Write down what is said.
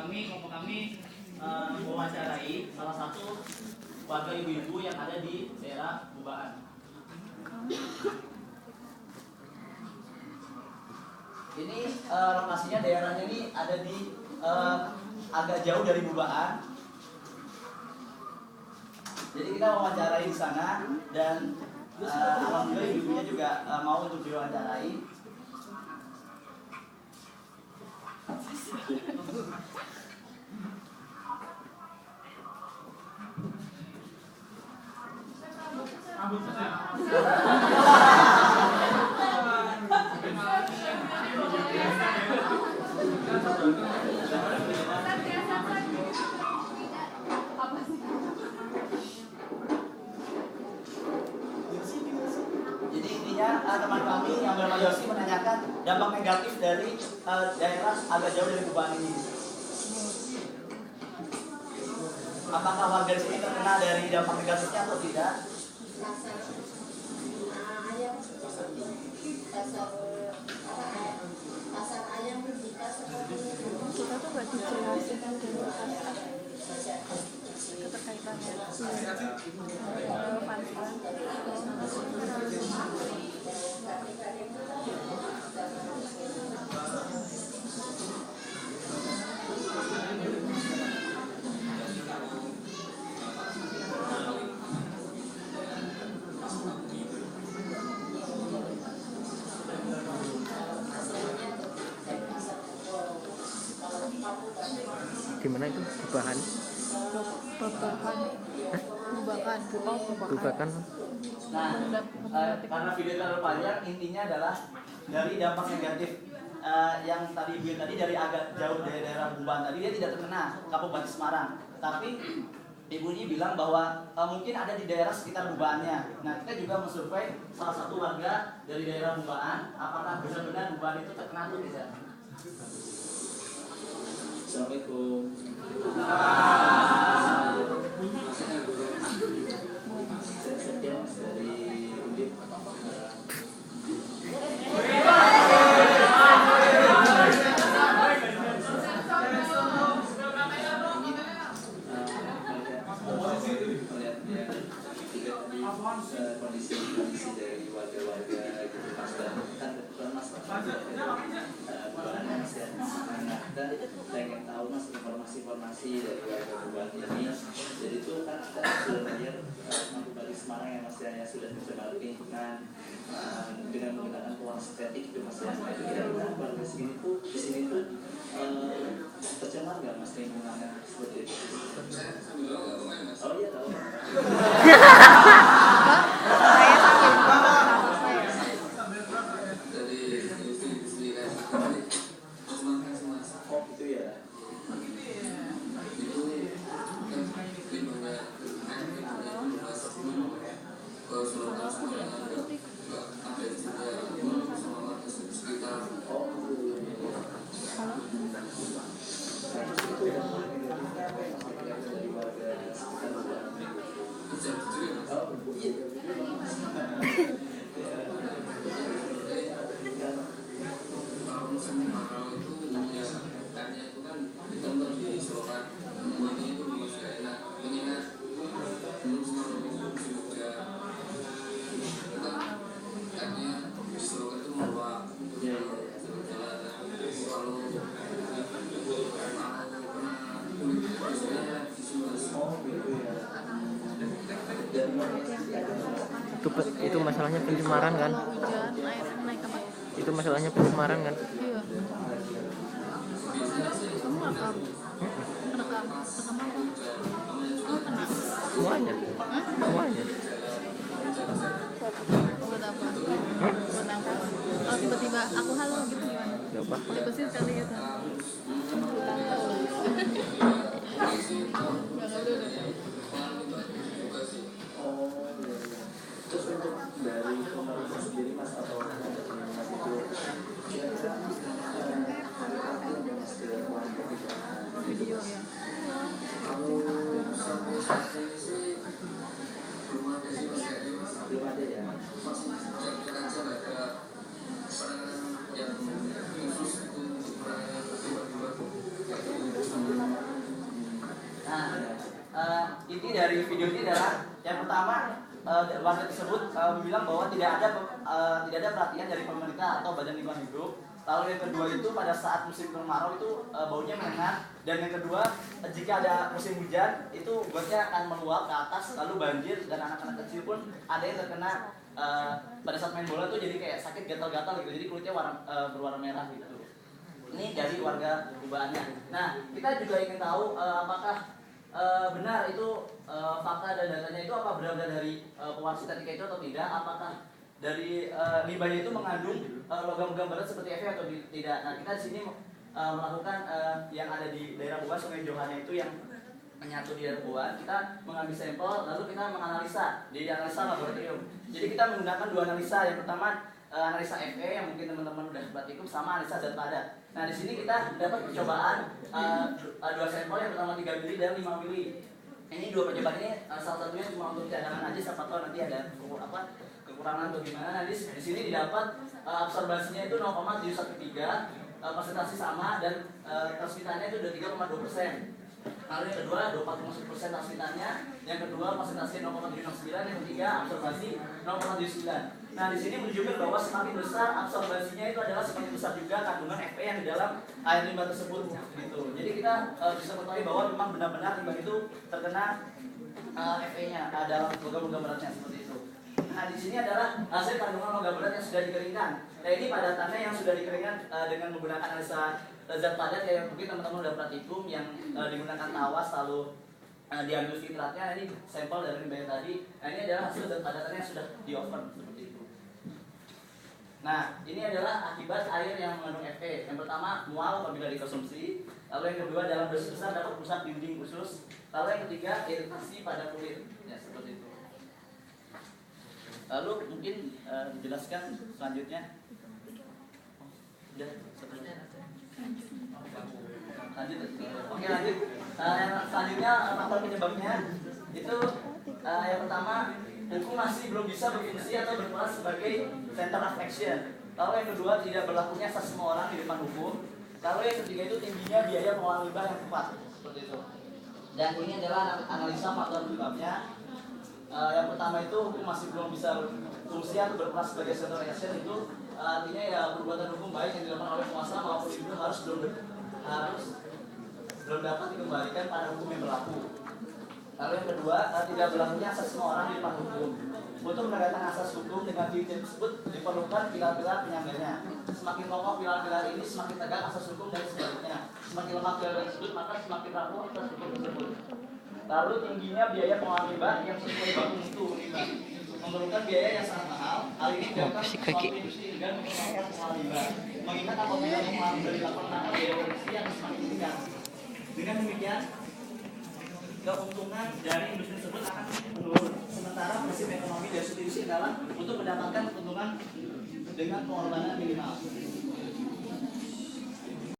kelompok kami mewawancarai salah satu warga ibu-ibu yang ada di daerah Bubaan. Ini lokasinya, daerahnya ini ada di agak jauh dari Bubaan. Jadi kita wawancarai di sana dan alhamdulillah ibunya juga mau untuk diwawancarai. Jadi intinya teman kami yang bernama Yosi menanyakan dampak negatif dari daerah agak jauh dari Bubaan ini. Apakah warga di sini terkena dari dampak negatifnya atau tidak? Pasar ayam kita tuh nggak dijelasin keterkaitannya gimana itu Bubakan? Bubakan. Nah, karena video terlalu panjang, intinya adalah dari dampak negatif yang tadi ibu tadi dari agak jauh dari daerah Bubaan tadi, dia tidak terkena Kabupaten Semarang, tapi ibu ini bilang bahwa mungkin ada di daerah sekitar Bubaannya. Nah, kita juga mensurvei salah satu warga dari daerah Bubaan, apakah benar-benar Bubaan itu terkena atau tidak. Assalamualaikum. Dari Undip. Kondisi dari warga-warga gitu mas, kan kebetulan mas kita pengen tahu mas informasi dari warga Bubaan ini. Jadi itu kan kita sudah melihat Bupati Semarang yang mas yang sudah mencoba lingkungan dengan menggunakan uang sintetik itu mas ya. Itu kira-kira warga sini tuh di sini tuh tercemar nggak mas lingkungannya seperti itu? Oh iya tahu. Itu masalahnya pencemaran kan? Itu masalahnya pencemaran kan? Iya. Kamu rekam? Rekam apa? Oh, kena. Semuanya. Semuanya. Buat apa? Buat apa? Oh, tiba-tiba aku halo gitu gimana? Gak apa. Dibersih sekali gitu. Terus untuk dari pemerintah sendiri mas atau mas itu Video ya. belum ada ya. Kalau dari video ini adalah yang pertama, warga tersebut bilang bahwa tidak ada perhatian dari pemerintah atau badan lingkungan hidup. Lalu yang kedua itu pada saat musim kemarau itu baunya menyengat, dan yang kedua jika ada musim hujan itu gotnya akan meluap ke atas lalu banjir, dan anak-anak kecil pun ada yang terkena pada saat main bola tuh jadi kayak sakit gatal-gatal gitu, jadi kulitnya berwarna merah gitu. Ini dari warga Bubaannya. Nah, kita juga ingin tahu apakah benar itu fakta dan datanya itu apa benar dari pewarsi ketika itu atau tidak, apakah dari limbahnya itu mengandung logam-logam berat seperti Fe atau tidak. Nah, kita di sini melakukan yang ada di daerah Buban, Sungai Johana itu yang menyatu di daerah Buban. Kita mengambil sampel lalu kita menganalisa di analisa laboratorium. Jadi kita menggunakan dua analisa. Yang pertama analisa Fe yang mungkin teman-teman udah praktikum, sama analisa zat padat. Nah, di sini kita dapat percobaan dua sampel, yang pertama 3 mili dan 5 mili. Ini dua percobaan ini salah satunya cuma untuk cadangan aja, siapa tahu nanti ada kekurangan atau gimana. Nah, di sini didapat absorbasinya itu 0,713, konsentrasi sama, dan transmitannya itu udah 3,2%. Lalu yang kedua 24,1% transmitannya, yang kedua konsentrasi 0,769, yang ketiga absorbasi 0,79. Nah, di sini menunjukkan bahwa semakin besar absorbasinya itu adalah semakin besar juga kandungan Fe yang di dalam air limbah tersebut gitu. Jadi kita bisa mengetahui bahwa memang benar-benar limbah itu terkena Fe-nya dalam logam-logam beratnya seperti itu. Nah, di sini adalah hasil kandungan logam berat yang sudah dikeringkan. Nah, ini padatannya yang sudah dikeringkan dengan menggunakan analisa zat padat ya, mungkin teman-teman udah praktikum yang digunakan tawas lalu diambil filtratnya. Ini sampel dari limbah yang tadi. Nah, ini adalah hasil zat padatannya yang sudah di oven seperti itu. Nah, ini adalah akibat air yang mengandung Fe. Yang pertama, mual apabila dikonsumsi. Lalu yang kedua, dalam dosis besar dapat merusak dinding usus. Lalu yang ketiga, iritasi pada kulit. Ya, seperti itu. Lalu mungkin dijelaskan selanjutnya. Udah, seterusnya. Lanjut. Oke, lanjut. Selanjutnya faktor penyebabnya itu yang pertama, hukum masih belum bisa berfungsi atau berperan sebagai center of action. Lalu yang kedua, tidak berlakunya asas semua orang di depan hukum. Lalu yang ketiga itu tingginya biaya pengolahan limbah yang tepat, seperti itu. Dan ini adalah analisa faktor penyebabnya. Yang pertama itu hukum masih belum bisa berfungsi atau berperan sebagai center of action, itu artinya ya perbuatan hukum baik yang dilakukan oleh penguasa maupun individu harus belum dapat dikembalikan pada hukum yang berlaku. Lalu yang kedua, tidak berlakunya asas semua orang di depan hukum. Untuk menegakkan asas hukum dengan ciri tersebut diperlukan pilar-pilar penyangganya. Semakin kokoh pilar-pilar ini, semakin tegak asas hukum, dan sebaliknya. Semakin lemah pilar tersebut, maka semakin rapuh asas hukum tersebut. Lalu tingginya biaya pengolahan limbah yang sesuai baku mutu limbah memerlukan biaya yang sangat mahal. Hal ini dilakukan suatu industri dengan menggunakan pengolahan limbah. Mengingat apabila pengolahan limbah dilakukan, maka biaya produksi yang semakin tinggi. Dengan demikian, keuntungan dari industri tersebut akan menurun. Sementara prinsip ekonomi dari substitusi adalah untuk mendapatkan keuntungan dengan pengorbanan minimal.